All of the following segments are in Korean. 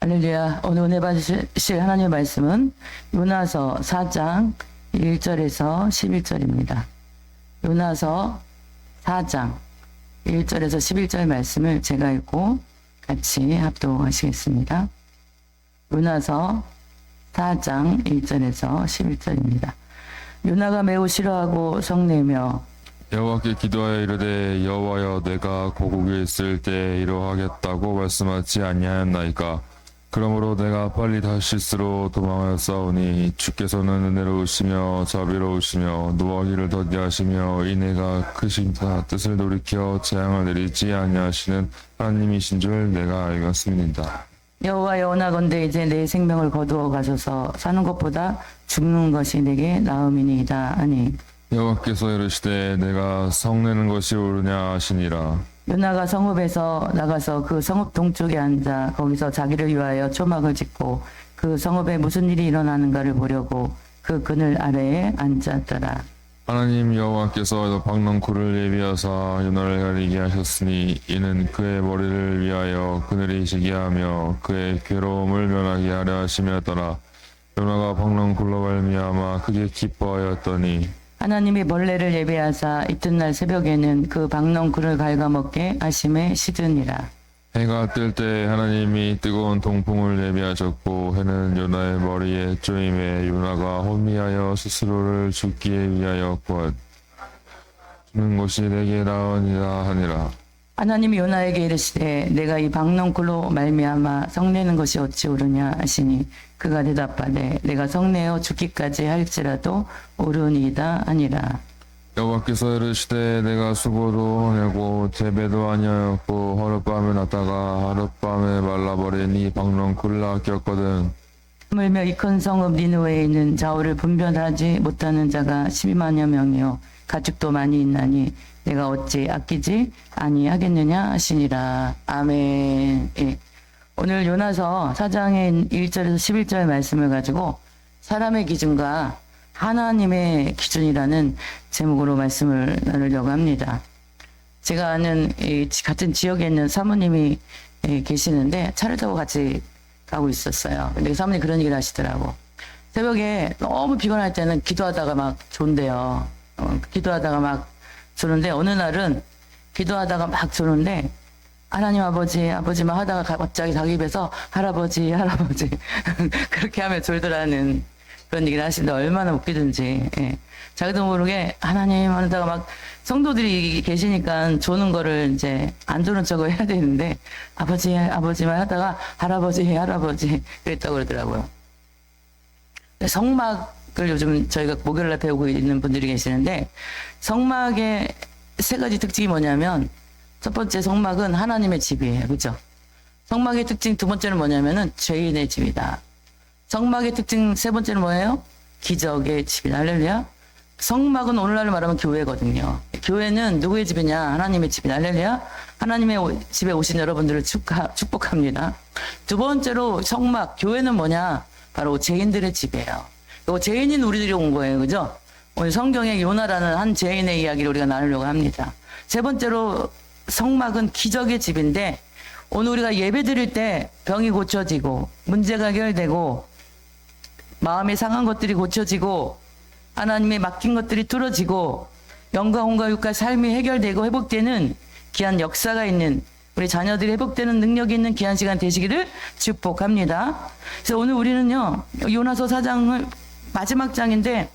할렐루야. 오늘 은혜 받으실 하나님의 말씀은 요나서 4장 1절에서 11절입니다. 요나서 4장 1절에서 11절 말씀을 제가 읽고 같이 합독하시겠습니다. 요나서 4장 1절에서 11절입니다. 요나가 매우 싫어하고 성내며 여호와께 기도하여 이르되 여호와여 내가 고국에 있을 때 이러하겠다고 말씀하지 아니하였나이까. 그러므로 내가 빨리 다시스로 도망하였사오니 주께서는 은혜로우시며 자비로우시며 노하기를 더디하시며 인애가 크심사 뜻을 돌이켜 재앙을 내리지 아니하시는 하나님이신 줄 내가 알겠습니다. 여호와여 원하건대 이제 내 생명을 거두어 가소서. 사는 것보다 죽는 것이 내게 나음이니이다 하니 여호와께서 이르시되 내가 성내는 것이 옳으냐 하시니라. 요나가 성읍에서 나가서 그 성읍 동쪽에 앉아 거기서 자기를 위하여 초막을 짓고 그 성읍에 무슨 일이 일어나는가를 보려고 그 그늘 아래에 앉았더라. 하나님 여호와께서 박넝쿨을 예비하사 요나를 가리게 하셨으니 이는 그의 머리를 위하여 그늘이 지게 하며 그의 괴로움을 면하게 하려 하심이었더라. 요나가 박넝쿨로 말미암아 크게 기뻐하였더니 하나님이 벌레를 예비하사 이튿날 새벽에는 그 박넝쿨을 갉아먹게 하심에 시드니라. 해가 뜰 때 하나님이 뜨거운 동풍을 예비하셨고 해는 요나의 머리에 쪼임에 요나가 혼미하여 스스로를 죽기 위하여 죽는 것이 내게 나으니라 하니라. 하나님이 요나에게 이르시되 내가 이 박넝쿨로 말미암아 성내는 것이 어찌 옳으냐 하시니 그가 대답하되 내가 성내어 죽기까지 할지라도 옳으니이다 하니라. 여호와께서 이르시되 내가 수고도 하냐고 재배도 아니하였고 하룻밤에 났다가 하룻밤에 말라버린 이 박넝쿨을 아꼈거든. 하물며 이 큰 성읍 니느웨에 있는 좌우를 분별하지 못하는 자가 12만여 명이요 가축도 많이 있나니 내가 어찌 아끼지 아니하겠느냐 하시니라. 아멘. 예. 오늘 요나서 4장의 1절에서 11절 말씀을 가지고 사람의 기준과 하나님의 기준이라는 제목으로 말씀을 나누려고 합니다. 제가 아는 같은 지역에 있는 사모님이 계시는데 차를 타고 같이 가고 있었어요. 근데 사모님이 그런 얘기를 하시더라고. 새벽에 너무 피곤할 때는 기도하다가 막 존대요. 기도하다가 막 조는데 어느 날은 기도하다가 막 조는데 하나님 아버지만 하다가 갑자기 자기 입에서 할아버지 그렇게 하면 졸더라는 그런 얘기를 하시는데 얼마나 웃기든지. 예. 자기도 모르게 하나님 하다가 막 성도들이 계시니까 조는 거를 이제 안 조는 척을 해야 되는데 아버지만 하다가 할아버지 그랬다고 그러더라고요. 성막을 요즘 저희가 목요일날 배우고 있는 분들이 계시는데 성막의 세 가지 특징이 뭐냐면 첫 번째 성막은 하나님의 집이에요. 그죠? 성막의 특징 두 번째는 뭐냐면은 죄인의 집이다. 성막의 특징 세 번째는 뭐예요? 기적의 집이다. 할렐루야. 성막은 오늘날로 말하면 교회거든요. 교회는 누구의 집이냐? 하나님의 집이다. 할렐루야. 하나님의 집에 오신 여러분들을 축복합니다. 두 번째로 성막, 교회는 뭐냐? 바로 죄인들의 집이에요. 요 죄인인 우리들이 온 거예요. 그죠? 오늘 성경에 요나라는 한 죄인의 이야기를 우리가 나누려고 합니다. 세 번째로 성막은 기적의 집인데 오늘 우리가 예배 드릴 때 병이 고쳐지고 문제가 해결되고 마음이 상한 것들이 고쳐지고 하나님의 맡긴 것들이 뚫어지고 영과 혼과 육과 삶이 해결되고 회복되는 귀한 역사가 있는 우리 자녀들이 회복되는 능력이 있는 귀한 시간 되시기를 축복합니다. 그래서 오늘 우리는요 요나서 4장을 마지막 장인데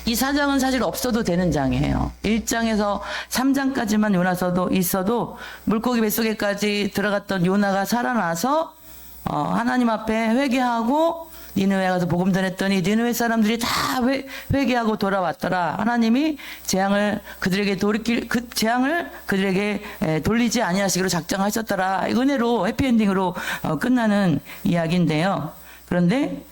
이 4장은 사실 없어도 되는 장이에요. 1장에서 3장까지만 요나서도 있어도 물고기 뱃속에까지 들어갔던 요나가 살아나서 하나님 앞에 회개하고 니느웨에 가서 복음 전했더니 니느웨 사람들이 다 회개하고 돌아왔더라. 하나님이 재앙을 그들에게 돌리지 아니하시기로 작정하셨더라. 은혜로 해피엔딩으로 끝나는 이야기인데요. 그런데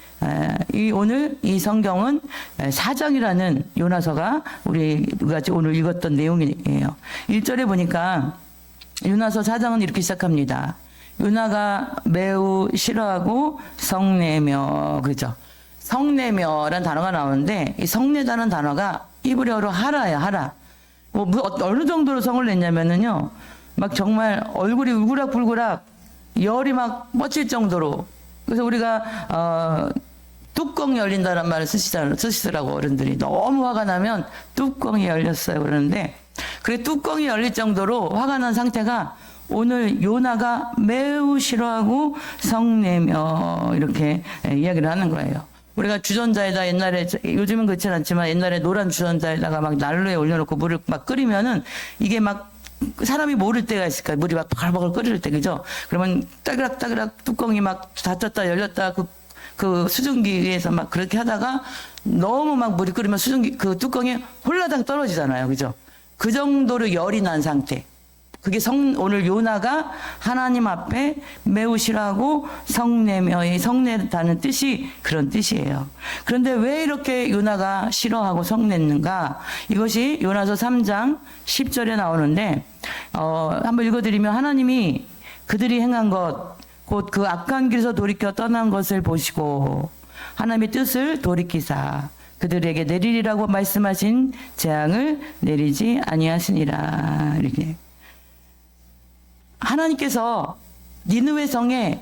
오늘 이 성경은 4장이라는 요나서가 우리가 오늘 읽었던 내용이에요. 1절에 보니까 요나서 4장은 이렇게 시작합니다. 요나가 매우 싫어하고 성내며, 그죠? 성내며라는 단어가 나오는데 이 성내다는 단어가 히브리어로 하라예요. 하라. 어느 정도로 성을 냈냐면은요 막 정말 얼굴이 울그락불그락 열이 막 뻗칠 정도로. 그래서 우리가 뚜껑이 열린다는 말을 쓰시더라고 어른들이. 너무 화가 나면 뚜껑이 열렸어요 그러는데, 그래 뚜껑이 열릴 정도로 화가 난 상태가 오늘 요나가 매우 싫어하고 성내며 이렇게 이야기를 하는 거예요. 우리가 주전자에다 옛날에, 요즘은 그렇진 않지만 옛날에 노란 주전자에다가 막 난로에 올려놓고 물을 막 끓이면은 이게 막 사람이 모를 때가 있을 거예요. 물이 막 바글바글 끓일 때, 그죠? 그러면 따그락따그락 뚜껑이 막 닫혔다 열렸다 그 수증기 위에서 막 그렇게 하다가 너무 막 물이 끓으면 수증기, 그 뚜껑이 홀라당 떨어지잖아요. 그죠? 그 정도로 열이 난 상태. 그게 오늘 요나가 하나님 앞에 매우 싫어하고 성내며, 성내다는 뜻이 그런 뜻이에요. 그런데 왜 이렇게 요나가 싫어하고 성냈는가? 이것이 요나서 3장 10절에 나오는데, 한번 읽어드리면, 하나님이 그들이 행한 것, 곧 그 악한 길에서 돌이켜 떠난 것을 보시고 하나님의 뜻을 돌이키사 그들에게 내리리라고 말씀하신 재앙을 내리지 아니하시니라. 이렇게. 하나님께서 니느웨 성에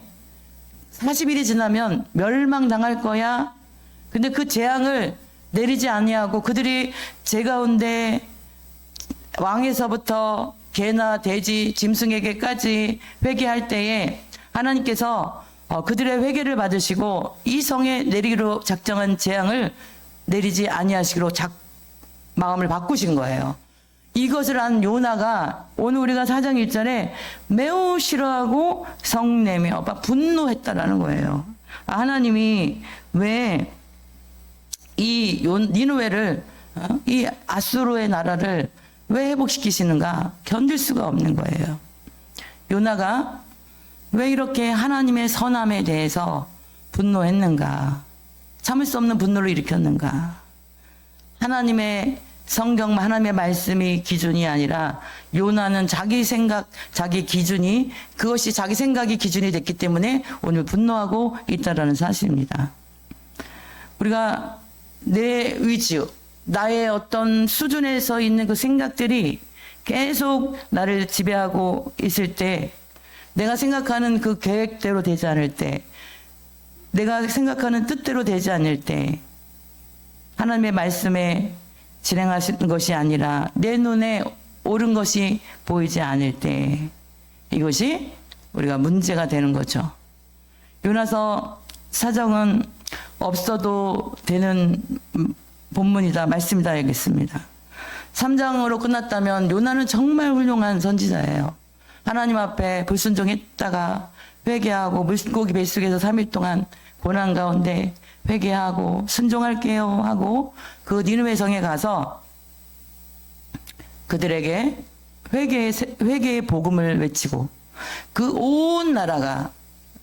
40일이 지나면 멸망당할 거야. 근데 그 재앙을 내리지 아니하고 그들이 제 가운데 왕에서부터 개나 돼지, 짐승에게까지 회개할 때에 하나님께서 그들의 회개를 받으시고 이 성에 내리기로 작정한 재앙을 내리지 아니하시기로 마음을 바꾸신 거예요. 이것을 한 요나가 오늘 우리가 4장 1절에 매우 싫어하고 성내며 막 분노했다라는 거예요. 하나님이 왜 이 니느웨를, 이 아수르의 나라를 왜 회복시키시는가 견딜 수가 없는 거예요. 요나가 왜 이렇게 하나님의 선함에 대해서 분노했는가? 참을 수 없는 분노를 일으켰는가? 하나님의 성경, 하나님의 말씀이 기준이 아니라 요나는 자기 생각, 자기 기준이, 그것이 자기 생각이 기준이 됐기 때문에 오늘 분노하고 있다라는 사실입니다. 우리가 내 의지, 나의 어떤 수준에서 있는 그 생각들이 계속 나를 지배하고 있을 때, 내가 생각하는 그 계획대로 되지 않을 때, 내가 생각하는 뜻대로 되지 않을 때, 하나님의 말씀에 진행하시는 것이 아니라 내 눈에 옳은 것이 보이지 않을 때, 이것이 우리가 문제가 되는 거죠. 요나서 4장은 없어도 되는 본문이다, 말씀이다 하겠습니다. 3장으로 끝났다면 요나는 정말 훌륭한 선지자예요. 하나님 앞에 불순종했다가 회개하고 물고기 뱃속에서 3일 동안 고난 가운데 회개하고 순종할게요 하고 그 니느웨 성에 가서 그들에게 회개의 복음을 외치고 그 온 나라가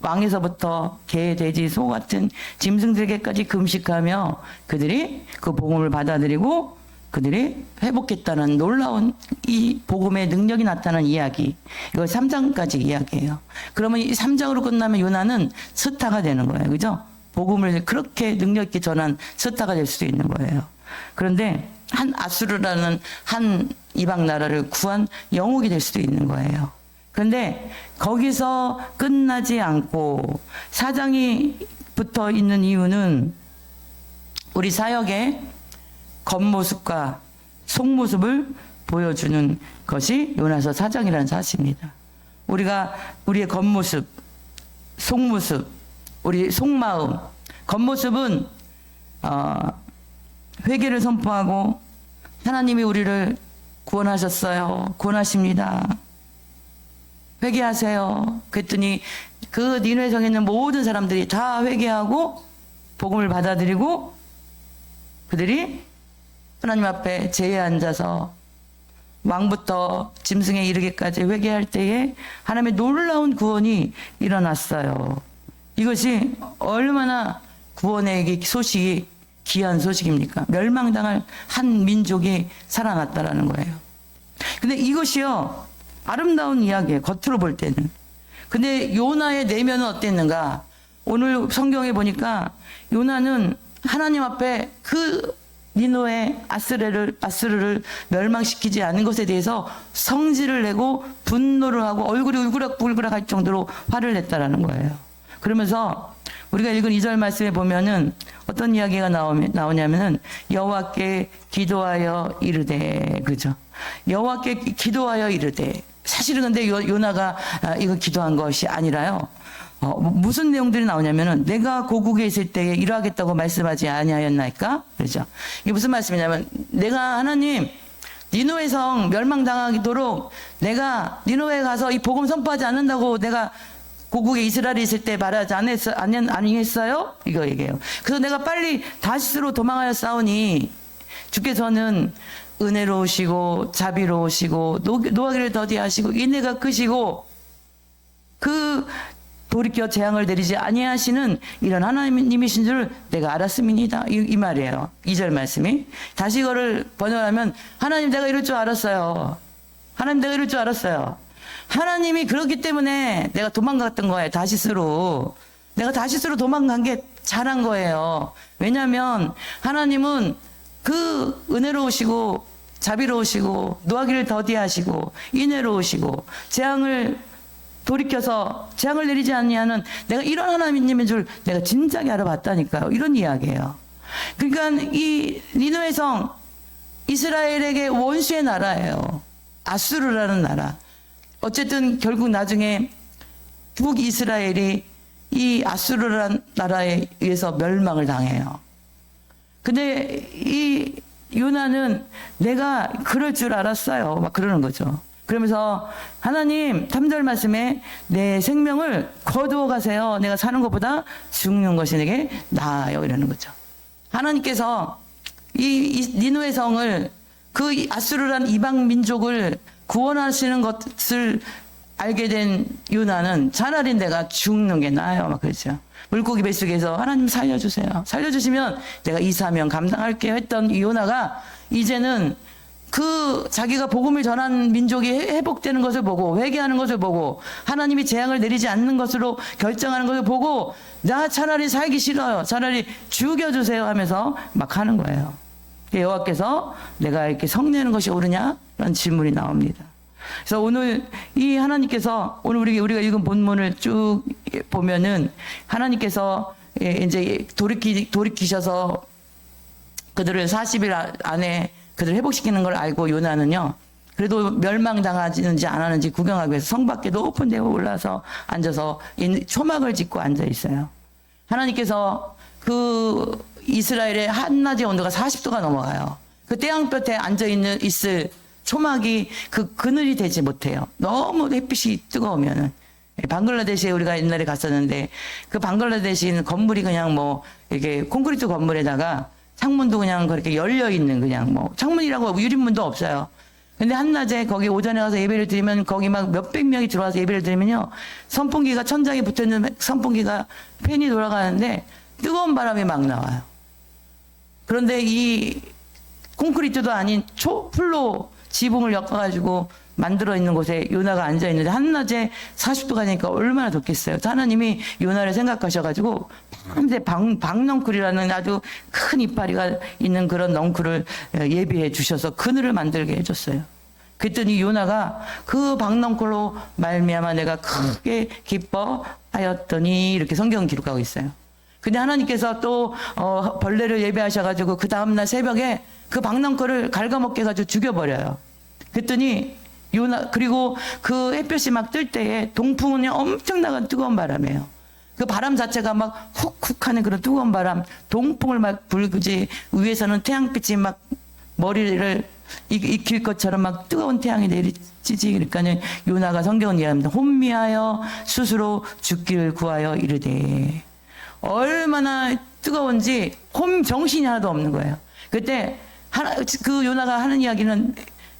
왕에서부터 개, 돼지, 소 같은 짐승들에게까지 금식하며 그들이 그 복음을 받아들이고 그들이 회복했다는 놀라운 이 복음의 능력이 나타난 이야기. 이거 3장까지 이야기예요. 그러면 이 3장으로 끝나면 요나는 스타가 되는 거예요. 그죠? 복음을 그렇게 능력 있게 전한 스타가 될 수도 있는 거예요. 그런데 한 아수르라는 한 이방 나라를 구한 영웅이 될 수도 있는 거예요. 그런데 거기서 끝나지 않고 4장이 붙어 있는 이유는 우리 사역의 겉모습과 속모습을 보여주는 것이 요나서 4장이라는 사실입니다. 우리가 우리의 겉모습, 속모습, 우리 속마음, 겉모습은 회개를 선포하고 하나님이 우리를 구원하셨어요. 구원하십니다. 회개하세요. 그랬더니 그 니느웨 성에 있는 모든 사람들이 다 회개하고 복음을 받아들이고 그들이 하나님 앞에 제에 앉아서 왕부터 짐승에 이르기까지 회개할 때에 하나님의 놀라운 구원이 일어났어요. 이것이 얼마나 구원의 소식이 귀한 소식입니까? 멸망당할 한 민족이 살아났다라는 거예요. 근데 이것이요, 아름다운 이야기예요. 겉으로 볼 때는. 근데 요나의 내면은 어땠는가? 오늘 성경에 보니까 요나는 하나님 앞에 그 니노의 아스르를 멸망시키지 않은 것에 대해서 성질을 내고 분노를 하고 얼굴이 울그락불그락 할 정도로 화를 냈다라는 거예요. 그러면서 우리가 읽은 2절 말씀에 보면은 어떤 이야기가 나오냐면은 여호와께 기도하여 이르되, 그죠? 여호와께 기도하여 이르되. 사실은 근데 요나가 이거 기도한 것이 아니라요. 무슨 내용들이 나오냐면은 내가 고국에 있을 때에 이러하겠다고 말씀하지 아니하였나이까? 그렇죠. 이게 무슨 말씀이냐면 내가 하나님 니느웨 성 멸망당하도록 내가 니느웨에 가서 이 복음 선포하지 않는다고 내가 고국에 이스라엘이 있을 때 말하지 아니했어요? 이거 얘기해요. 그래서 내가 빨리 다시스로 도망하여 싸우니 주께서는 은혜로우시고 자비로우시고 노하기를 더디하시고 인내가 크시고 그 돌이켜 재앙을 내리지 아니하시는 이런 하나님이신 줄 내가 알았음이니이다. 이 말이에요. 2절 말씀이. 다시 이거를 번역하면 하나님 내가 이럴 줄 알았어요. 하나님 내가 이럴 줄 알았어요. 하나님이 그렇기 때문에 내가 도망갔던 거예요. 다시스로. 내가 다시스로 도망간 게 잘한 거예요. 왜냐하면 하나님은 그 은혜로우시고 자비로우시고 노하기를 더디하시고 인애로우시고 재앙을 돌이켜서 재앙을 내리지 아니하는 내가 이런 하나님인 줄 내가 진작에 알아봤다니까요. 이런 이야기예요. 그러니까 이 니느웨 성 이스라엘에게 원수의 나라예요. 아수르라는 나라. 어쨌든 결국 나중에 북이스라엘이 이 아수르라는 나라에 의해서 멸망을 당해요. 근데 이 요나는 내가 그럴 줄 알았어요. 막 그러는 거죠. 그러면서 하나님 3절 말씀에 내 생명을 거두어 가세요. 내가 사는 것보다 죽는 것이 내게 나아요. 이러는 거죠. 하나님께서 이 니느웨 성을 그 아수르란 이방 민족을 구원하시는 것을 알게 된 요나는 차라리 내가 죽는 게 나아요. 막 그랬죠. 물고기 뱃속에서 하나님 살려주세요. 살려주시면 내가 이 사명 감당할게요 했던 이 요나가 이제는 그 자기가 복음을 전한 민족이 회복되는 것을 보고 회개하는 것을 보고 하나님이 재앙을 내리지 않는 것으로 결정하는 것을 보고 나 차라리 살기 싫어요. 차라리 죽여주세요 하면서 막 하는 거예요. 여호와께서 내가 이렇게 성내는 것이 옳으냐? 라는 질문이 나옵니다. 그래서 오늘 이 하나님께서 오늘 우리가 읽은 본문을 쭉 보면은 하나님께서 이제 돌이키셔서 그들을 40일 안에 그들을 회복시키는 걸 알고 요나는요. 그래도 멸망당하는지 안 하는지 구경하기 위해서 성 밖에 높은 데 올라서 앉아서 초막을 짓고 앉아 있어요. 하나님께서 그 이스라엘의 한낮의 온도가 40도가 넘어가요. 그 태양볕에 있을 초막이 그 그늘이 되지 못해요. 너무 햇빛이 뜨거우면은. 방글라데시에 우리가 옛날에 갔었는데 그 방글라데시는 건물이 그냥 뭐 이렇게 콘크리트 건물에다가 창문도 그냥 그렇게 열려 있는 그냥 뭐 창문이라고 유리문도 없어요. 근데 한낮에 거기 오전에 가서 예배를 드리면 거기 막 몇백 명이 들어와서 예배를 드리면요. 선풍기가 천장에 붙어 있는 선풍기가 팬이 돌아가는데 뜨거운 바람이 막 나와요. 그런데 이 콘크리트도 아닌 풀로 지붕을 엮어가지고 만들어 있는 곳에 요나가 앉아 있는데 한낮에 40도가 되니까 얼마나 덥겠어요. 하나님이 요나를 생각하셔가지고 밤새 박넝쿨이라는 아주 큰 이파리가 있는 그런 넝쿨을 예비해 주셔서 그늘을 만들게 해줬어요. 그랬더니 요나가 그 박넝쿨로 말미암아 내가 크게 기뻐하였더니 이렇게 성경은 기록하고 있어요. 근데 하나님께서 또 벌레를 예배하셔가지고 그 다음날 새벽에 그 박넝쿨을 갉아먹게 해가지고 죽여버려요. 그랬더니 그리고 그 햇볕이 막 뜰 때에 동풍은 엄청나게 뜨거운 바람이에요. 그 바람 자체가 막 훅훅 하는 그런 뜨거운 바람, 동풍을 막 불지 위에서는 태양빛이 막 머리를 익힐 것처럼 막 뜨거운 태양이 내리치지. 그러니까 요나가 성경은 이해합니다. 혼미하여 스스로 죽기를 구하여 이르되. 얼마나 뜨거운지 정신이 하나도 없는 거예요. 그때 그 요나가 하는 이야기는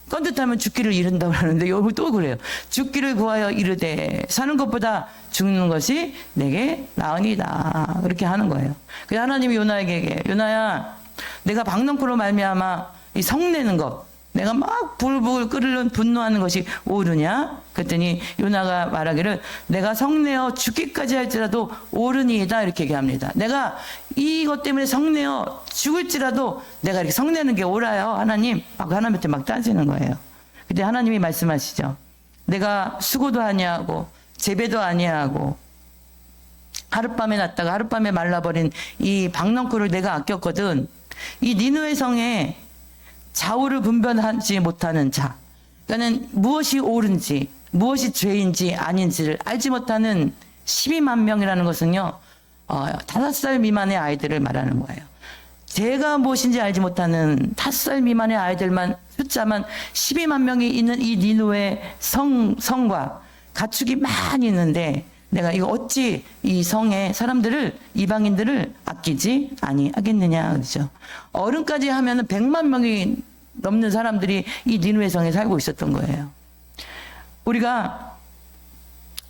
건듯하면 죽기를 이른다고 하는데 여기 또 그래요. 죽기를 구하여 이르되 사는 것보다 죽는 것이 내게 나으니다. 그렇게 하는 거예요. 그래서 하나님이 요나에게 요나야 내가 박넝쿨로 말미암아 이 성내는 것 내가 막 불불 끓는 분노하는 것이 옳으냐? 그랬더니 요나가 말하기를 내가 성내어 죽기까지 할지라도 옳으니이다 이렇게 얘기합니다. 내가 이것 때문에 성내어 죽을지라도 내가 이렇게 성내는 게 옳아요. 하나님. 하고 하나님한테 막 따지는 거예요. 근데 하나님이 말씀하시죠. 내가 수고도 아니하고 재배도 아니하고 하룻밤에 났다가 하룻밤에 말라버린 이 박넝쿨을 내가 아꼈거든. 이 니느웨 성에 좌우를 분별하지 못하는 자, 그러니까는 무엇이 옳은지 무엇이 죄인지 아닌지를 알지 못하는 12만 명이라는 것은요 5살 미만의 아이들을 말하는 거예요. 죄가 무엇인지 알지 못하는 5살 미만의 아이들만 숫자만 12만 명이 있는 이 니느웨 성과 가축이 많이 있는데 내가 이거 어찌 이 성의 사람들을 이방인들을 아끼지 아니하겠느냐 그렇죠. 어른까지 하면은 100만 명이 넘는 사람들이 이 니느웨 성에 살고 있었던 거예요. 우리가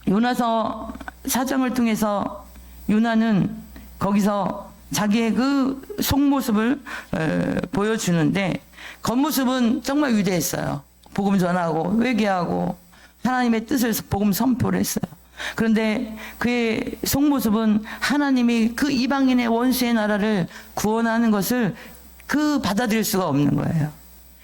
요나서 4장을 통해서 요나는 거기서 자기의 그 속모습을 보여주는데 겉모습은 정말 위대했어요. 복음 전하고 회개하고 하나님의 뜻을 복음 선포를 했어요. 그런데 그의 속모습은 하나님이 그 이방인의 원수의 나라를 구원하는 것을 받아들일 수가 없는 거예요.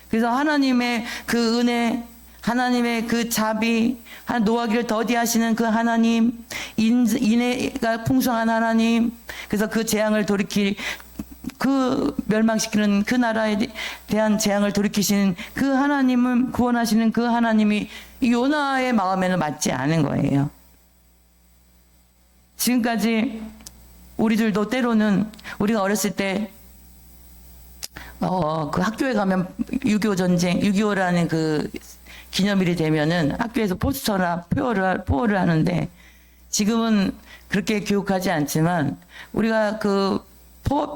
그래서 하나님의 그 은혜, 하나님의 그 자비, 노하기를 더디하시는 그 하나님, 인애가 풍성한 하나님, 그래서 그 재앙을 멸망시키는 그 나라에 대한 재앙을 돌이키시는 그 하나님을 구원하시는 그 하나님이 요나의 마음에는 맞지 않은 거예요. 지금까지 우리들도 때로는 우리가 어렸을 때 그 학교에 가면 6.25 전쟁, 6.25라는 그 기념일이 되면은 학교에서 포스터나 포어를 하는데 지금은 그렇게 교육하지 않지만 우리가 그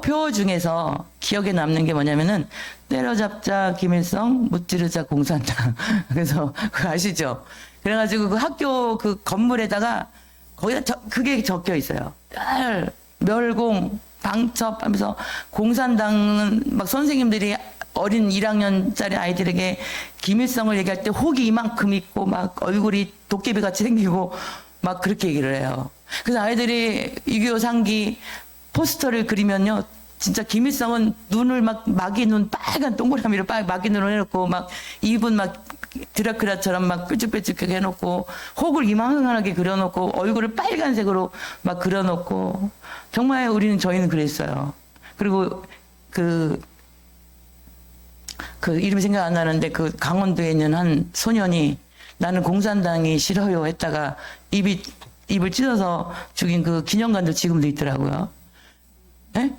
표 중에서 기억에 남는 게 뭐냐면은 때려잡자 김일성, 무찌르자 공산당. 그래서 그거 아시죠? 그래가지고 그 학교 그 건물에다가 거기다 그게 적혀 있어요. 멸공, 방첩하면서 공산당은 막 선생님들이 어린 1학년짜리 아이들에게 김일성을 얘기할 때 혹이 이만큼 있고 막 얼굴이 도깨비 같이 생기고 막 그렇게 얘기를 해요. 그래서 아이들이 6.25 상기 포스터를 그리면요. 진짜 김일성은 눈을 막 마귀 눈 빨간 동그라미를 마귀 눈을 해놓고 막 입은 막 드라큘라처럼 막 뾰족뾰족하게 해놓고 혹을 이만하게 그려놓고 얼굴을 빨간색으로 막 그려놓고 정말 저희는 그랬어요. 그리고 그 이름이 생각 안 나는데 그 강원도에 있는 한 소년이 나는 공산당이 싫어요 했다가 입을 찢어서 죽인 그 기념관도 지금도 있더라고요. 예?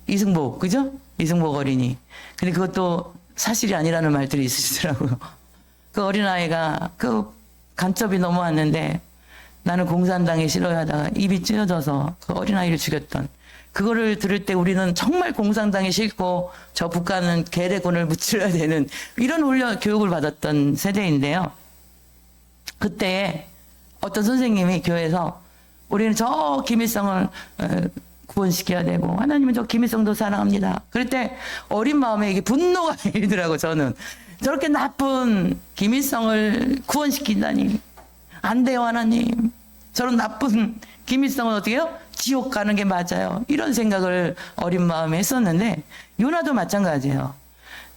이승복, 그죠? 이승복 어린이. 근데 그것도 사실이 아니라는 말들이 있으시더라고요. 그 어린아이가 그 간첩이 넘어왔는데 나는 공산당이 싫어요 하다가 입이 찢어져서 그 어린아이를 죽였던 그거를 들을 때 우리는 정말 공산당이 싫고 저 북한은 계례군을 무찔러야 되는 이런 교육을 받았던 세대인데요. 그때 어떤 선생님이 교회에서 우리는 저 김일성을 구원시켜야 되고 하나님은 저 김일성도 사랑합니다. 그럴 때 어린 마음에 이게 분노가 일더라고. 저는 저렇게 나쁜 김일성을 구원시킨다니 안 돼요 하나님. 저런 나쁜 김일성은 어떻게 해요? 지옥 가는 게 맞아요. 이런 생각을 어린 마음에 했었는데 요나도 마찬가지예요.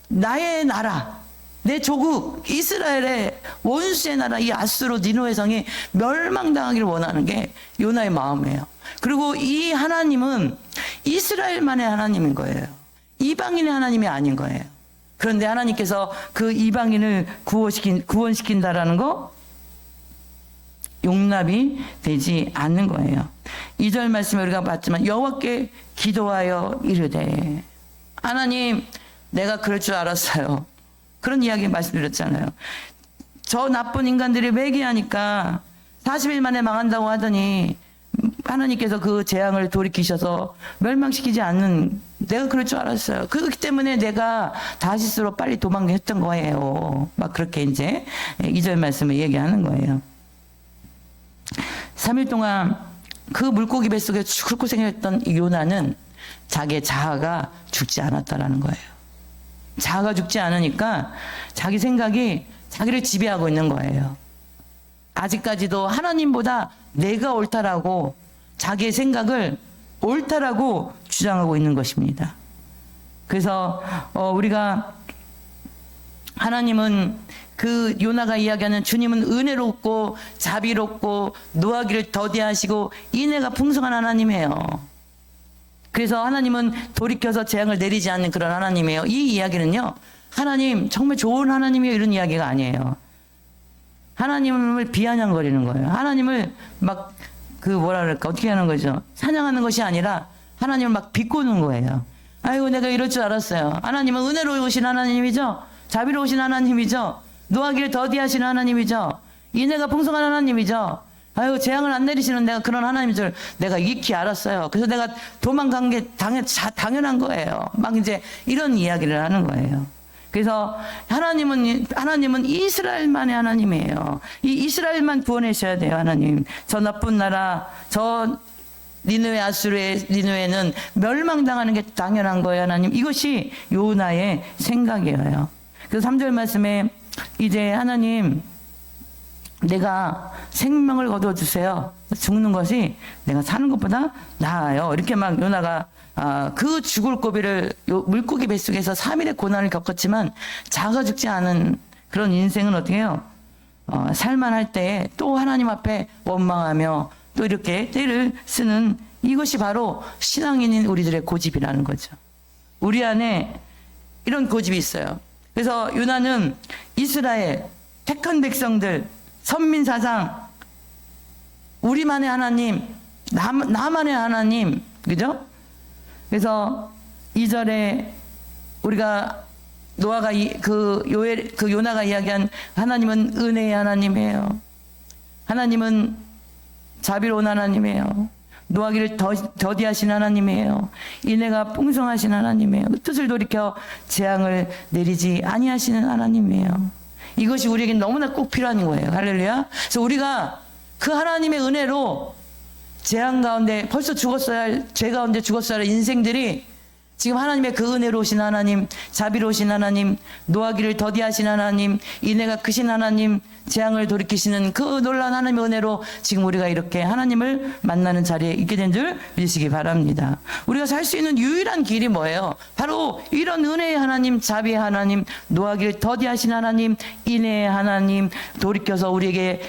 나의 나라, 내 조국 이스라엘의 원수의 나라 이 아수르 니느웨 성이 멸망당하기를 원하는 게 요나의 마음이에요. 그리고 이 하나님은 이스라엘만의 하나님인 거예요. 이방인의 하나님이 아닌 거예요. 그런데 하나님께서 그 이방인을 구원시킨다라는 거 용납이 되지 않는 거예요. 2절 말씀에 우리가 봤지만 여호와께 기도하여 이르되 하나님 내가 그럴 줄 알았어요. 그런 이야기 말씀드렸잖아요. 저 나쁜 인간들이 회개하니까 40일 만에 망한다고 하더니 하나님께서 그 재앙을 돌이키셔서 멸망시키지 않는 내가 그럴 줄 알았어요. 그렇기 때문에 내가 다시스로 빨리 도망했던 거예요. 막 그렇게 이제 2절 말씀을 얘기하는 거예요. 3일 동안 그 물고기 뱃속에 죽을 고생했던 요나는 자기의 자아가 죽지 않았다라는 거예요. 자아가 죽지 않으니까 자기 생각이 자기를 지배하고 있는 거예요. 아직까지도 하나님보다 내가 옳다라고 자기의 생각을 옳다라고 주장하고 있는 것입니다. 그래서 우리가 하나님은 그 요나가 이야기하는 주님은 은혜롭고 자비롭고 노하기를 더디하시고 인애가 풍성한 하나님이에요. 그래서 하나님은 돌이켜서 재앙을 내리지 않는 그런 하나님이에요. 이 이야기는요, 하나님 정말 좋은 하나님이에요 이런 이야기가 아니에요. 하나님을 비아냥거리는 거예요. 하나님을 막 뭐라 그럴까 어떻게 하는 거죠? 사냥하는 것이 아니라 하나님을 막 비꼬는 거예요. 아이고 내가 이럴 줄 알았어요. 하나님은 은혜로우신 하나님이죠. 자비로우신 하나님이죠. 노하기를 더디하시는 하나님이죠. 인애가 풍성한 하나님이죠. 아이고 재앙을 안 내리시는 내가 그런 하나님인 줄 내가 익히 알았어요. 그래서 내가 도망간 게 당연한 거예요. 막 이제 이런 이야기를 하는 거예요. 그래서 하나님은 이스라엘만의 하나님이에요. 이 이스라엘만 구원하셔야 돼요. 하나님. 저 나쁜 나라, 저 니느웨 아수르의 니느웨는 멸망당하는 게 당연한 거예요. 하나님. 이것이 요나의 생각이에요. 그래서 3절 말씀에 이제 하나님 내가 생명을 거둬주세요. 죽는 것이 내가 사는 것보다 나아요. 이렇게 막 요나가 그 죽을 고비를 물고기 뱃속에서 3일의 고난을 겪었지만 자가 죽지 않은 그런 인생은 어떻게 해요? 살만할 때에 또 하나님 앞에 원망하며 또 이렇게 때를 쓰는 이것이 바로 신앙인인 우리들의 고집이라는 거죠. 우리 안에 이런 고집이 있어요. 그래서 요나는 이스라엘 택한 백성들 선민사상 우리만의 하나님 나만의 하나님 그죠? 그래서 2절에 우리가 노아가 요나가 이야기한 하나님은 은혜의 하나님이에요. 하나님은 자비로운 하나님이에요. 노하기를 더디하신 하나님이에요. 인애가 풍성하신 하나님이에요. 뜻을 돌이켜 재앙을 내리지 아니하시는 하나님이에요. 이것이 우리에게 너무나 꼭 필요한 거예요. 할렐루야. 그래서 우리가 그 하나님의 은혜로 재앙 가운데 벌써 죽었어야 할, 죄 가운데 죽었어야 할 인생들이 지금 하나님의 그 은혜로우신 하나님, 자비로우신 하나님, 노하기를 더디하신 하나님, 인애가 크신 하나님, 재앙을 돌이키시는 그 놀라운 하나님의 은혜로 지금 우리가 이렇게 하나님을 만나는 자리에 있게 된 줄 믿으시기 바랍니다. 우리가 살 수 있는 유일한 길이 뭐예요? 바로 이런 은혜의 하나님, 자비의 하나님, 노하기를 더디하신 하나님, 인애의 하나님, 돌이켜서 우리에게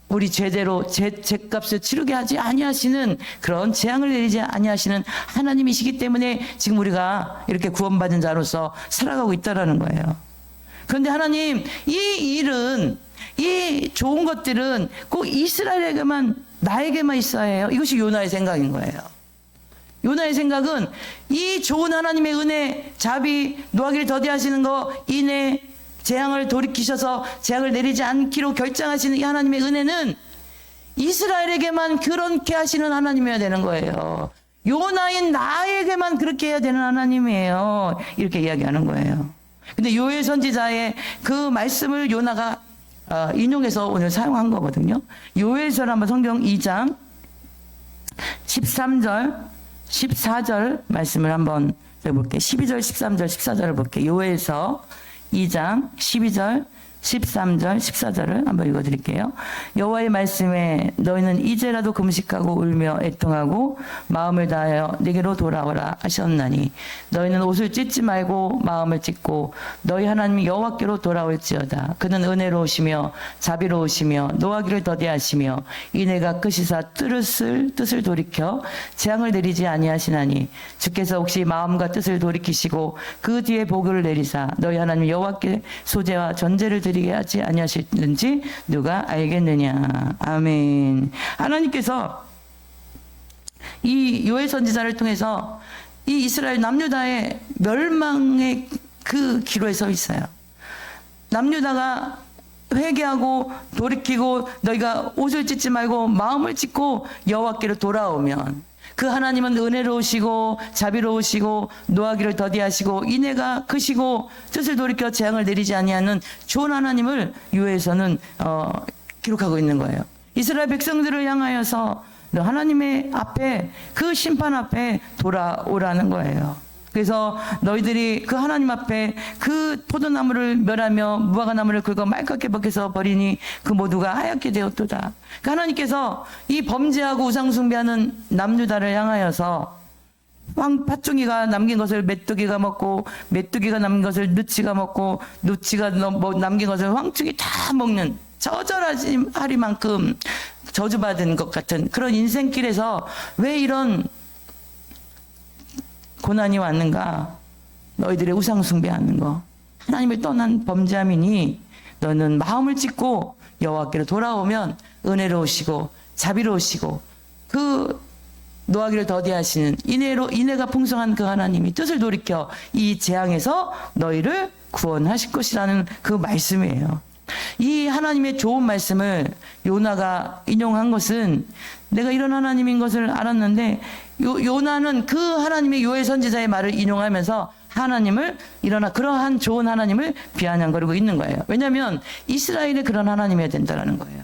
우리 죄대로 죄값을 치르게 하지 아니하시는 그런 재앙을 내리지 아니하시는 하나님이시기 때문에 지금 우리가 이렇게 구원받은 자로서 살아가고 있다라는 거예요. 그런데 하나님 이 일은 이 좋은 것들은 꼭 이스라엘에게만 나에게만 있어야 해요. 이것이 요나의 생각인 거예요. 요나의 생각은 이 좋은 하나님의 은혜, 자비, 노하기를 더디하시는 거, 인애, 재앙을 돌이키셔서 재앙을 내리지 않기로 결정하시는 이 하나님의 은혜는 이스라엘에게만 그렇게 하시는 하나님이어야 되는 거예요. 요나인 나에게만 그렇게 해야 되는 하나님이에요. 이렇게 이야기하는 거예요. 근데 요엘 선지자의 그 말씀을 요나가 인용해서 오늘 사용한 거거든요. 요엘서를 한번 성경 2장 13절 14절 말씀을 한번 볼게요. 12절 13절 14절을 볼게요. 요엘서 2장 12절 13절 14절을 한번 읽어드릴게요. 여호와의 말씀에 너희는 이제라도 금식하고 울며 애통하고 마음을 다하여 내게로 돌아오라 하셨나니 너희는 옷을 찢지 말고 마음을 찢고 너희 하나님 여호와께로 돌아올지어다. 그는 은혜로우시며 자비로우시며 노하기를 더디하시며 인애가 크시사 뜻을 돌이켜 재앙을 내리지 아니하시나니 주께서 혹시 마음과 뜻을 돌이키시고 그 뒤에 복을 내리사 너희 하나님 여호와께 소제와 전제를 드리게 하지 아니하시는지 누가 알겠느냐. 아멘. 하나님께서 이 요엘 선지자를 통해서 이 이스라엘 남유다의 멸망의 그 기로에 서 있어요. 남유다가 회개하고 돌이키고 너희가 옷을 찢지 말고 마음을 찢고 여호와께로 돌아오면 그 하나님은 은혜로우시고 자비로우시고 노하기를 더디하시고 인애가 크시고 뜻을 돌이켜 재앙을 내리지 아니하는 좋은 하나님을 요엘서는 기록하고 있는 거예요. 이스라엘 백성들을 향하여서 하나님의 앞에 그 심판 앞에 돌아오라는 거예요. 그래서 너희들이 그 하나님 앞에 그 포도나무를 멸하며 무화과나무를 긁어 말갛게 벗겨서 버리니 그 모두가 하얗게 되었도다. 그 하나님께서 이 범죄하고 우상숭배하는 남유다를 향하여서 팥종이가 남긴 것을 메뚜기가 먹고 메뚜기가 남긴 것을 누치가 먹고 누치가 남긴 것을 황충이 다 먹는 저절하리 만큼 저주받은 것 같은 그런 인생길에서 왜 이런 고난이 왔는가? 너희들의 우상숭배하는 거, 하나님을 떠난 범죄함이니 너는 마음을 찢고 여호와께로 돌아오면 은혜로우시고 자비로우시고 그 노하기를 더디하시는 인애가 풍성한 그 하나님이 뜻을 돌이켜 이 재앙에서 너희를 구원하실 것이라는 그 말씀이에요. 이 하나님의 좋은 말씀을 요나가 인용한 것은 내가 이런 하나님인 것을 알았는데 요나는 그 하나님의 요엘 선지자의 말을 인용하면서 하나님을 그러한 좋은 하나님을 비아냥거리고 있는 거예요. 왜냐하면 이스라엘의 그런 하나님이어야 된다라는 거예요.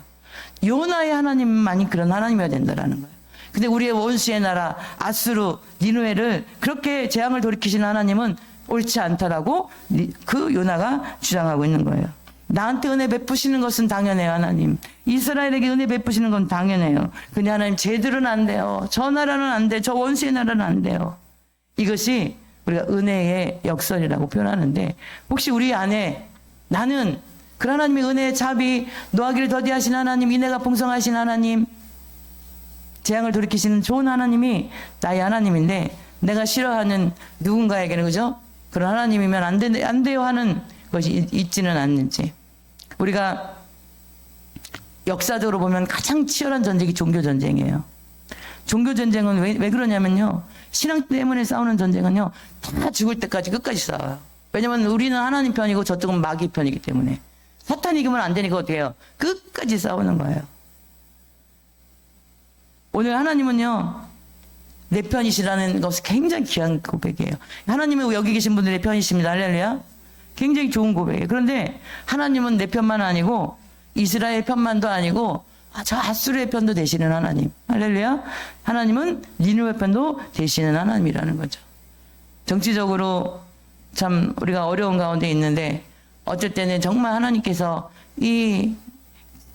요나의 하나님만이 그런 하나님이어야 된다라는 거예요. 근데 우리의 원수의 나라 아수르 니느웨를 그렇게 재앙을 돌이키시는 하나님은 옳지 않다라고 그 요나가 주장하고 있는 거예요. 나한테 은혜 베푸시는 것은 당연해요, 하나님. 이스라엘에게 은혜 베푸시는 건 당연해요. 근데 하나님, 쟤들은 안 돼요. 저 나라는 안 돼. 저 원수의 나라는 안 돼요. 이것이 우리가 은혜의 역설이라고 표현하는데, 혹시 우리 안에 나는 그 하나님의 은혜의 자비, 노하기를 더디하신 하나님, 인애가 풍성하신 하나님, 재앙을 돌이키시는 좋은 하나님이 나의 하나님인데, 내가 싫어하는 누군가에게는, 그죠? 그런 하나님이면 안 돼요 하는 것이 있지는 않는지. 우리가 역사적으로 보면 가장 치열한 전쟁이 종교전쟁이에요. 종교전쟁은 왜 그러냐면요. 신앙 때문에 싸우는 전쟁은요. 다 죽을 때까지 끝까지 싸워요. 왜냐면 우리는 하나님 편이고 저쪽은 마귀 편이기 때문에. 사탄이 이기면 안 되니까 어떻게 해요? 끝까지 싸우는 거예요. 오늘 하나님은요. 내 편이시라는 것이 굉장히 귀한 고백이에요. 하나님은 여기 계신 분들의 편이십니다. 할렐루야. 굉장히 좋은 고백이에요. 그런데 하나님은 내 편만 아니고 이스라엘 편만도 아니고 저 아수르의 편도 되시는 하나님. 할렐루야. 하나님은 니느웨 편도 되시는 하나님이라는 거죠. 정치적으로 참 우리가 어려운 가운데 있는데 어쩔 때는 정말 하나님께서 이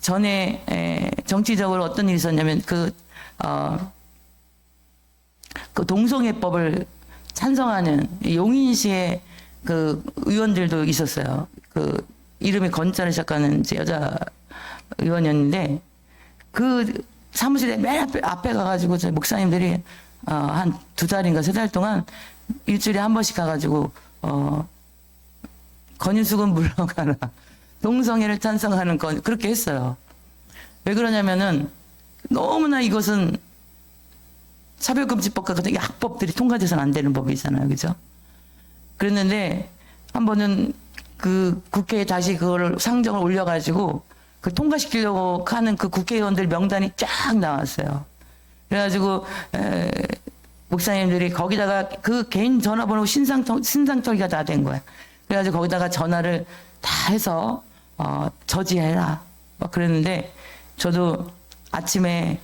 전에 정치적으로 어떤 일이 있었냐면 그 동성애법을 찬성하는 용인시의 그 의원들도 있었어요. 그 이름이 건자를 시작하는 여자 의원이었는데 그 사무실에 맨 앞에 가가지고 저희 목사님들이 한 2달인가 3달 동안 일주일에 한 번씩 가가지고 권인숙은 물러가라. 동성애를 찬성하는 건 그렇게 했어요. 왜 그러냐면은 너무나 이것은 차별금지법과 같은 약법들이 통과돼서는 안 되는 법이잖아요. 그죠? 그랬는데 한 번은 그 국회에 다시 그거를 상정을 올려가지고 그걸 통과시키려고 하는 그 국회의원들 명단이 쫙 나왔어요. 그래가지고 목사님들이 거기다가 그 개인 전화번호 신상처리가 다 된 거야. 그래가지고 거기다가 전화를 다 해서 저지해라 막 그랬는데 저도 아침에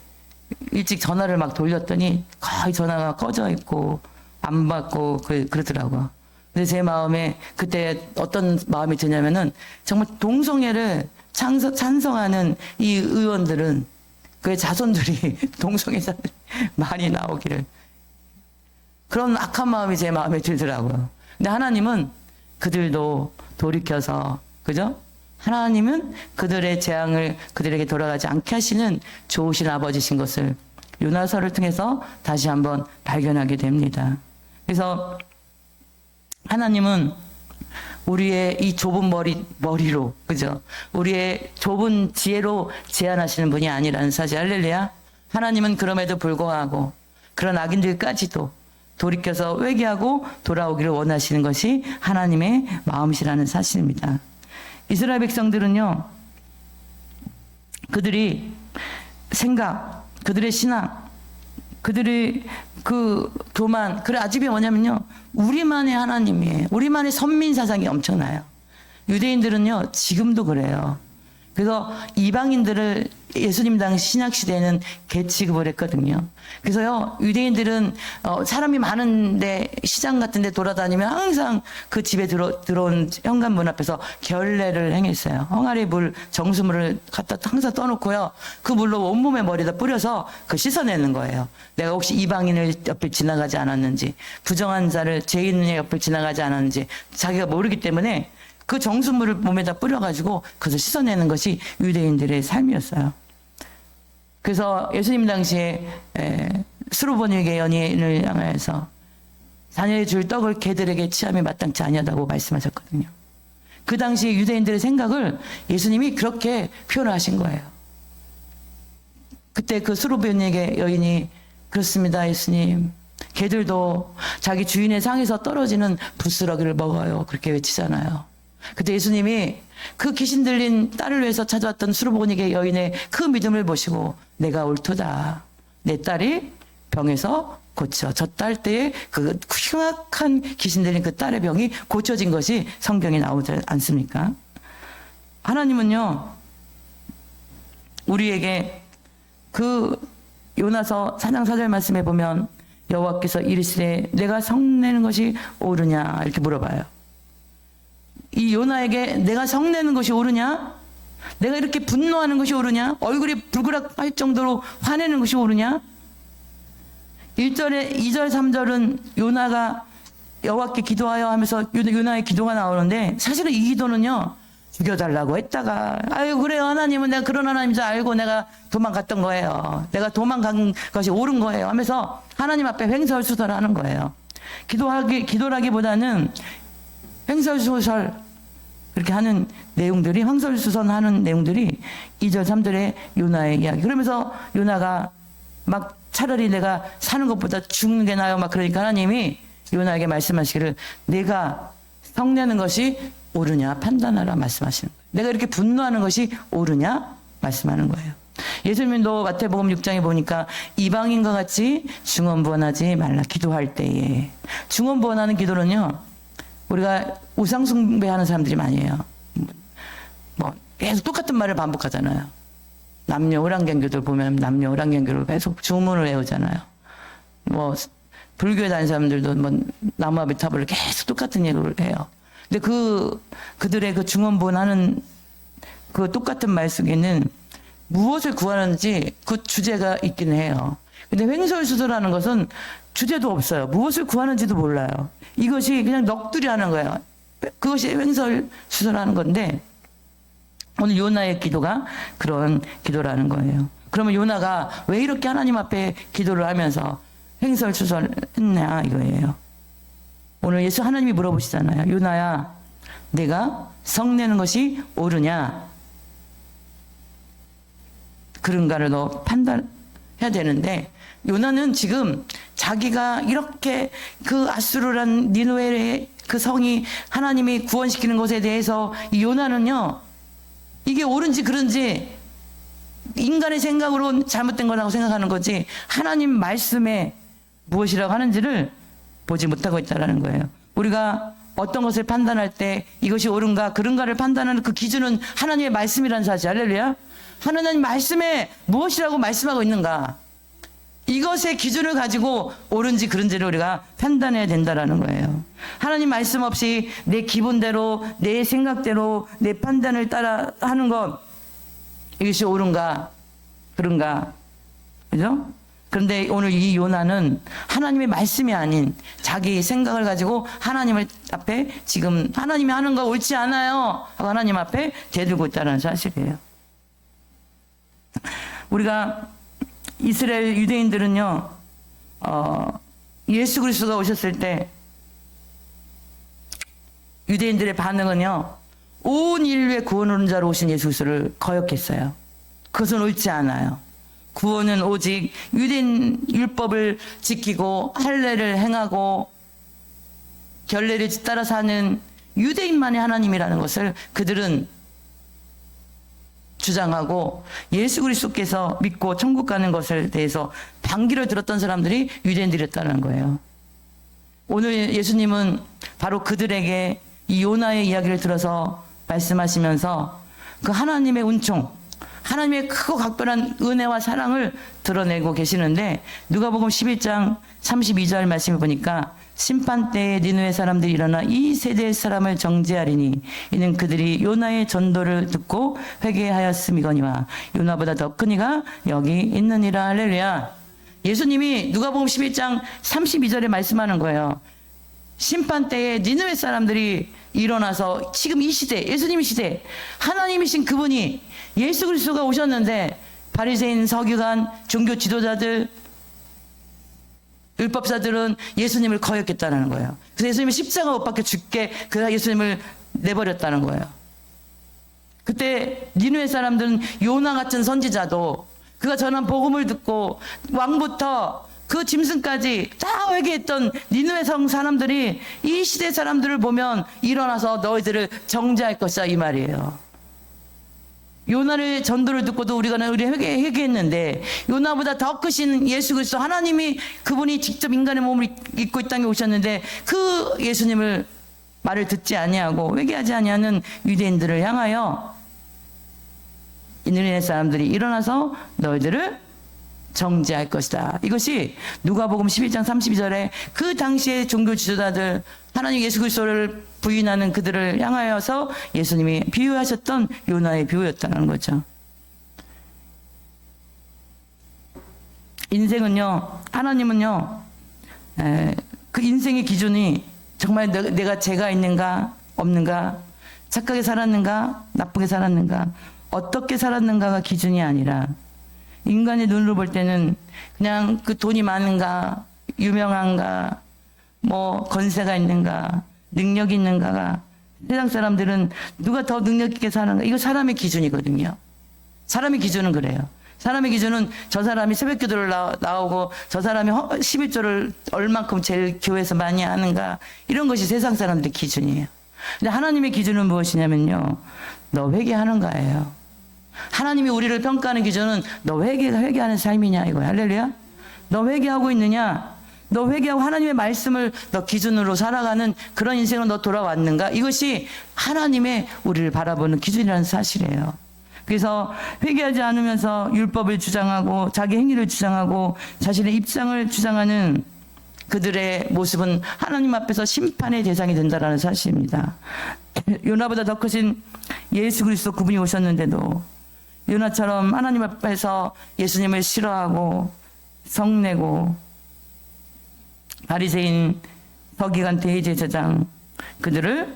일찍 전화를 막 돌렸더니 거의 전화가 꺼져 있고 안 받고 그러더라고요. 근데 제 마음에 그때 어떤 마음이 드냐면은 정말 동성애를 찬성하는 이 의원들은 그의 자손들이 동성애자들이 많이 나오기를 그런 악한 마음이 제 마음에 들더라고요. 근데 하나님은 그들도 돌이켜서 그죠? 하나님은 그들의 재앙을 그들에게 돌아가지 않게 하시는 좋으신 아버지신 것을 요나서를 통해서 다시 한번 발견하게 됩니다. 그래서 하나님은 우리의 이 좁은 머리로, 그죠? 우리의 좁은 지혜로 제한하시는 분이 아니라는 사실, 할렐루야. 하나님은 그럼에도 불구하고 그런 악인들까지도 돌이켜서 회개하고 돌아오기를 원하시는 것이 하나님의 마음이시라는 사실입니다. 이스라엘 백성들은요, 그들이 생각, 그들의 신앙, 그들의 그 교만, 그 아집이 뭐냐면요, 우리만의 하나님이에요. 우리만의 선민 사상이 엄청나요. 유대인들은요, 지금도 그래요. 그래서 이방인들을 예수님 당시 신약 시대에는 개 취급을 했거든요. 그래서요, 유대인들은 사람이 많은데 시장 같은데 돌아다니면 항상 그 집에 들어온 현관문 앞에서 결례를 행했어요. 항아리 물, 정수물을 갖다 항상 떠놓고요, 그 물로 온몸에 머리다 뿌려서 그 씻어내는 거예요. 내가 혹시 이방인을 옆에 지나가지 않았는지, 부정한 자를, 죄인의 옆을 지나가지 않았는지 자기가 모르기 때문에 그 정수물을 몸에다 뿌려가지고 그것을 씻어내는 것이 유대인들의 삶이었어요. 그래서 예수님 당시에 수르보니에게 연인을 향해서 자녀의 줄 떡을 개들에게 취함이 마땅치 아니하다고 말씀하셨거든요. 그 당시 유대인들의 생각을 예수님이 그렇게 표현하신 거예요. 그때 그 수르보니에게 여인이, 그렇습니다 예수님, 개들도 자기 주인의 상에서 떨어지는 부스러기를 먹어요, 그렇게 외치잖아요. 그때 예수님이 그 귀신 들린 딸을 위해서 찾아왔던 수르보니게 여인의 그 믿음을 보시고, 내가 옳도다, 내 딸이 병에서 고쳐, 저 딸 때에 그 흉악한 귀신 들린 그 딸의 병이 고쳐진 것이 성경에 나오지 않습니까? 하나님은요, 우리에게 그 요나서 4장 4절 말씀에 보면 여호와께서 이르시되 내가 성내는 것이 옳으냐 이렇게 물어봐요. 이 요나에게 내가 성내는 것이 옳으냐? 내가 이렇게 분노하는 것이 옳으냐? 얼굴이 불그락할 정도로 화내는 것이 옳으냐? 1절에 2절 3절은 요나가 여호와께 기도하여 하면서 요나의 기도가 나오는데, 사실은 이 기도는요, 죽여달라고 했다가, 아유 그래요 하나님은 내가 그런 하나님인 줄 알고 내가 도망갔던 거예요, 내가 도망간 것이 옳은 거예요 하면서 하나님 앞에 횡설수설하는 거예요. 기도라기보다는 횡설수설 그렇게 하는 내용들이, 횡설수설하는 내용들이 2절 3절의 요나의 이야기. 그러면서 요나가 막 차라리 내가 사는 것보다 죽는 게 나아요 막 그러니까 하나님이 요나에게 말씀하시기를 내가 성내는 것이 옳으냐 판단하라 말씀하시는 거예요. 내가 이렇게 분노하는 것이 옳으냐 말씀하는 거예요. 예수님도 마태복음 6장에 보니까 이방인과 같이 중언부언하지 말라, 기도할 때에. 중언부언하는 기도는요, 우리가 우상 숭배하는 사람들이 많이 해요. 뭐 계속 똑같은 말을 반복하잖아요. 남녀 오랑견교들 보면 남녀 오랑견교를 계속 주문을 외우잖아요. 뭐 불교에 다니는 사람들도 뭐 나무아비타불을 계속 똑같은 얘기를 해요. 근데 그들의 그 중언부언하는 그 똑같은 말 속에는 무엇을 구하는지 그 주제가 있긴 해요. 근데 횡설수설하는 것은 주제도 없어요. 무엇을 구하는지도 몰라요. 이것이 그냥 넋두리 하는 거예요. 그것이 횡설수설하는 건데, 오늘 요나의 기도가 그런 기도라는 거예요. 그러면 요나가 왜 이렇게 하나님 앞에 기도를 하면서 횡설수설했냐 이거예요. 오늘 하나님이 물어보시잖아요. 요나야, 내가 성내는 것이 옳으냐? 그런가를 너 판단해야 되는데, 요나는 지금 자기가 이렇게 그 아수르란 니느웨의 그 성이 하나님이 구원시키는 것에 대해서 이 요나는요, 이게 옳은지 그른지 인간의 생각으로 잘못된 거라고 생각하는 거지 하나님 말씀에 무엇이라고 하는지를 보지 못하고 있다는 거예요. 우리가 어떤 것을 판단할 때 이것이 옳은가 그른가를 판단하는 그 기준은 하나님의 말씀이라는 사실. 할렐루야. 하나님 말씀에 무엇이라고 말씀하고 있는가, 이것의 기준을 가지고 옳은지 그른지를 우리가 판단해야 된다라는 거예요. 하나님 말씀 없이 내 기분대로 내 생각대로 내 판단을 따라 하는 것, 이것이 옳은가 그런가, 그죠? 그런데 오늘 이 요나는 하나님의 말씀이 아닌 자기 생각을 가지고 하나님을 앞에 지금 하나님이 하는 거 옳지 않아요 하고 하나님 앞에 대들고 있다는 사실이에요. 우리가 이스라엘 유대인들은요, 예수 그리스도가 오셨을 때 유대인들의 반응은요, 온 인류의 구원하는 자로 오신 예수 그리스도를 거역했어요. 그것은 옳지 않아요. 구원은 오직 유대인 율법을 지키고 할례를 행하고 결례를 따라 사는 유대인만의 하나님이라는 것을 그들은 주장하고, 예수 그리스도께서 믿고 천국 가는 것에 대해서 반기를 들었던 사람들이 유대인들이었다는 거예요. 오늘 예수님은 바로 그들에게 이 요나의 이야기를 들어서 말씀하시면서 그 하나님의 은총, 하나님의 크고 각별한 은혜와 사랑을 드러내고 계시는데 누가복음 11장 32절 말씀을 보니까 심판 때에 니느웨 사람들이 일어나 이 세대의 사람을 정죄하리니 이는 그들이 요나의 전도를 듣고 회개하였음이거니와 요나보다 더 큰 이가 여기 있느니라. 할렐루야. 예수님이 누가복음 11장 32절에 말씀하는 거예요. 심판 때에 니느웨 사람들이 일어나서 지금 이 시대, 예수님의 시대, 하나님이신 그분이 예수 그리스도가 오셨는데 바리새인, 서기관, 종교 지도자들, 율법사들은 예수님을 거역했다는 거예요. 그래서 예수님이 십자가 못 박혀 죽게 그 예수님을 내버렸다는 거예요. 그때 니느웨 사람들은 요나 같은 선지자도 그가 전한 복음을 듣고 왕부터 그 짐승까지 다 회개했던 니느웨 성 사람들이 이 시대 사람들을 보면 일어나서 너희들을 정죄할 것이다 이 말이에요. 요나의 전도를 듣고도 우리 회개했는데 요나보다 더 크신 예수 그리스도 하나님이 그분이 직접 인간의 몸을 입고 이 땅에 오셨는데 그 예수님을 말을 듣지 아니하고 회개하지 아니하는 유대인들을 향하여 니느웨 사람들이 일어나서 너희들을 정죄할 것이다. 이것이 누가복음 11장 32절에 그 당시의 종교 지도자들 하나님 예수 그리스도를 부인하는 그들을 향하여서 예수님이 비유하셨던 요나의 비유였다는 거죠. 인생은요, 하나님은요, 그 인생의 기준이 정말 내가 죄가 있는가 없는가, 착하게 살았는가 나쁘게 살았는가, 어떻게 살았는가가 기준이 아니라 인간의 눈으로 볼 때는 그냥 그 돈이 많은가, 유명한가, 뭐 건세가 있는가, 능력이 있는가가, 세상 사람들은 누가 더 능력 있게 사는가, 이거 사람의 기준이거든요. 사람의 기준은 그래요. 사람의 기준은 저 사람이 새벽 기도를 나오고 저 사람이 11조를 얼만큼 제일 교회에서 많이 하는가, 이런 것이 세상 사람들의 기준이에요. 근데 하나님의 기준은 무엇이냐면요, 너 회개하는가예요. 하나님이 우리를 평가하는 기준은 너 회개하는 삶이냐 이거야. 할렐루야. 너 회개하고 있느냐, 너 회개하고 하나님의 말씀을 너 기준으로 살아가는 그런 인생으로 너 돌아왔는가, 이것이 하나님의 우리를 바라보는 기준이라는 사실이에요. 그래서 회개하지 않으면서 율법을 주장하고 자기 행위를 주장하고 자신의 입장을 주장하는 그들의 모습은 하나님 앞에서 심판의 대상이 된다는 사실입니다. 요나보다 더 크신 예수 그리스도 그분이 오셨는데도 요나처럼 하나님 앞에서 예수님을 싫어하고 성내고 바리새인, 서기관, 대제사장 그들을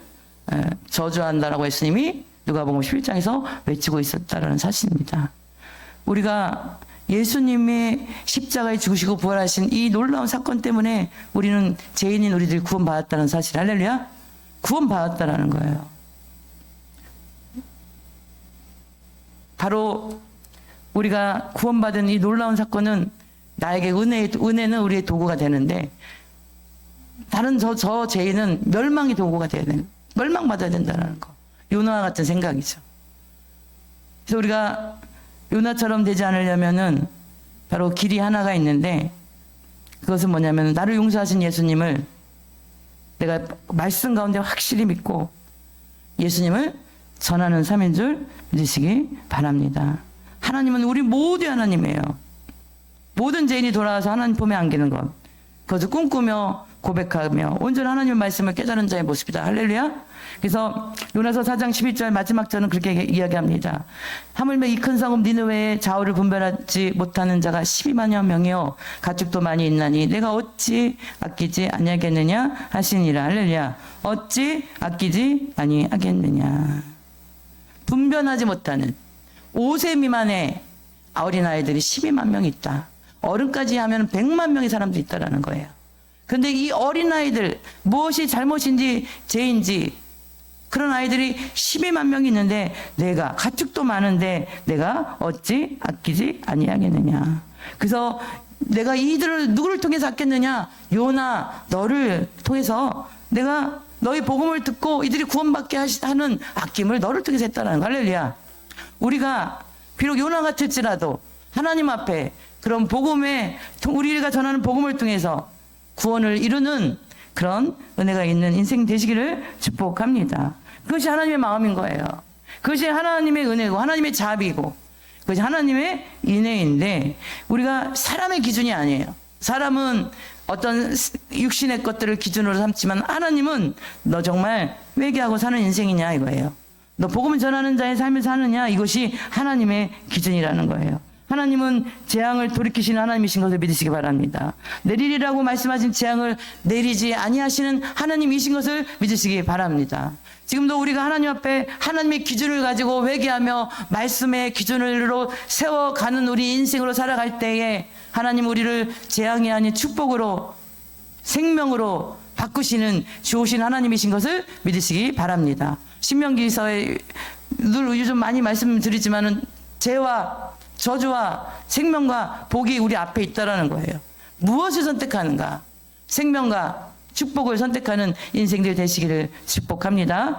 저주한다라고 예수님이 누가복음 11장에서 외치고 있었다라는 사실입니다. 우리가 예수님의 십자가에 죽으시고 부활하신 이 놀라운 사건 때문에 우리는 죄인인 우리들이 구원받았다는 사실, 할렐루야, 구원받았다라는 거예요. 바로 우리가 구원받은 이 놀라운 사건은 나에게 은혜는 우리의 도구가 되는데 다른 저 죄인은 멸망의 도구가 돼야 되는, 멸망받아야 된다는 거. 요나와 같은 생각이죠. 그래서 우리가 요나처럼 되지 않으려면은 바로 길이 하나가 있는데 그것은 뭐냐면 나를 용서하신 예수님을 내가 말씀 가운데 확실히 믿고 예수님을 전하는 삶인 줄 믿으시기 바랍니다. 하나님은 우리 모두의 하나님이에요. 모든 죄인이 돌아와서 하나님 품에 안기는 것, 그것을 꿈꾸며 고백하며 온전한 하나님의 말씀을 깨달은 자의 모습이다. 할렐루야. 그래서 요나서 4장 11절 마지막 절은 그렇게 이야기합니다. 하물며 이 큰 성읍 니느웨의 좌우를 분별하지 못하는 자가 12만여 명이요 가축도 많이 있나니 내가 어찌 아끼지 아니하겠느냐 하시니라. 할렐루야. 어찌 아끼지 아니하겠느냐. 분별하지 못하는 5세 미만의 어린아이들이 12만 명이 있다. 어른까지 하면 100만 명의 사람들이 있다라는 거예요. 그런데 이 어린아이들, 무엇이 잘못인지 죄인지 그런 아이들이 12만 명이 있는데 내가 가축도 많은데 내가 어찌 아끼지 아니하겠느냐. 그래서 내가 이들을 누구를 통해서 아꼈느냐, 요나 너를 통해서 내가 너희 복음을 듣고 이들이 구원받게 하는 아낌을 너를 통해서 했다는 거. 할렐루야. 우리가 비록 요나 같을지라도 하나님 앞에 그런 복음에 우리가 전하는 복음을 통해서 구원을 이루는 그런 은혜가 있는 인생 되시기를 축복합니다. 그것이 하나님의 마음인 거예요. 그것이 하나님의 은혜고 하나님의 자비고 그것이 하나님의 인애인데 우리가 사람의 기준이 아니에요. 사람은 어떤 육신의 것들을 기준으로 삼지만 하나님은 너 정말 회개하고 사는 인생이냐 이거예요. 너 복음을 전하는 자의 삶을 사느냐 이것이 하나님의 기준이라는 거예요. 하나님은 재앙을 돌이키시는 하나님이신 것을 믿으시기 바랍니다. 내리리라고 말씀하신 재앙을 내리지 아니하시는 하나님이신 것을 믿으시기 바랍니다. 지금도 우리가 하나님 앞에 하나님의 기준을 가지고 회개하며 말씀의 기준으로 세워가는 우리 인생으로 살아갈 때에 하나님 우리를 재앙이 아닌 축복으로 생명으로 바꾸시는 좋으신 하나님이신 것을 믿으시기 바랍니다. 신명기서에 늘 요즘 많이 말씀드리지만은 죄와 저주와 생명과 복이 우리 앞에 있다라는 거예요. 무엇을 선택하는가? 생명과 축복을 선택하는 인생들 되시기를 축복합니다.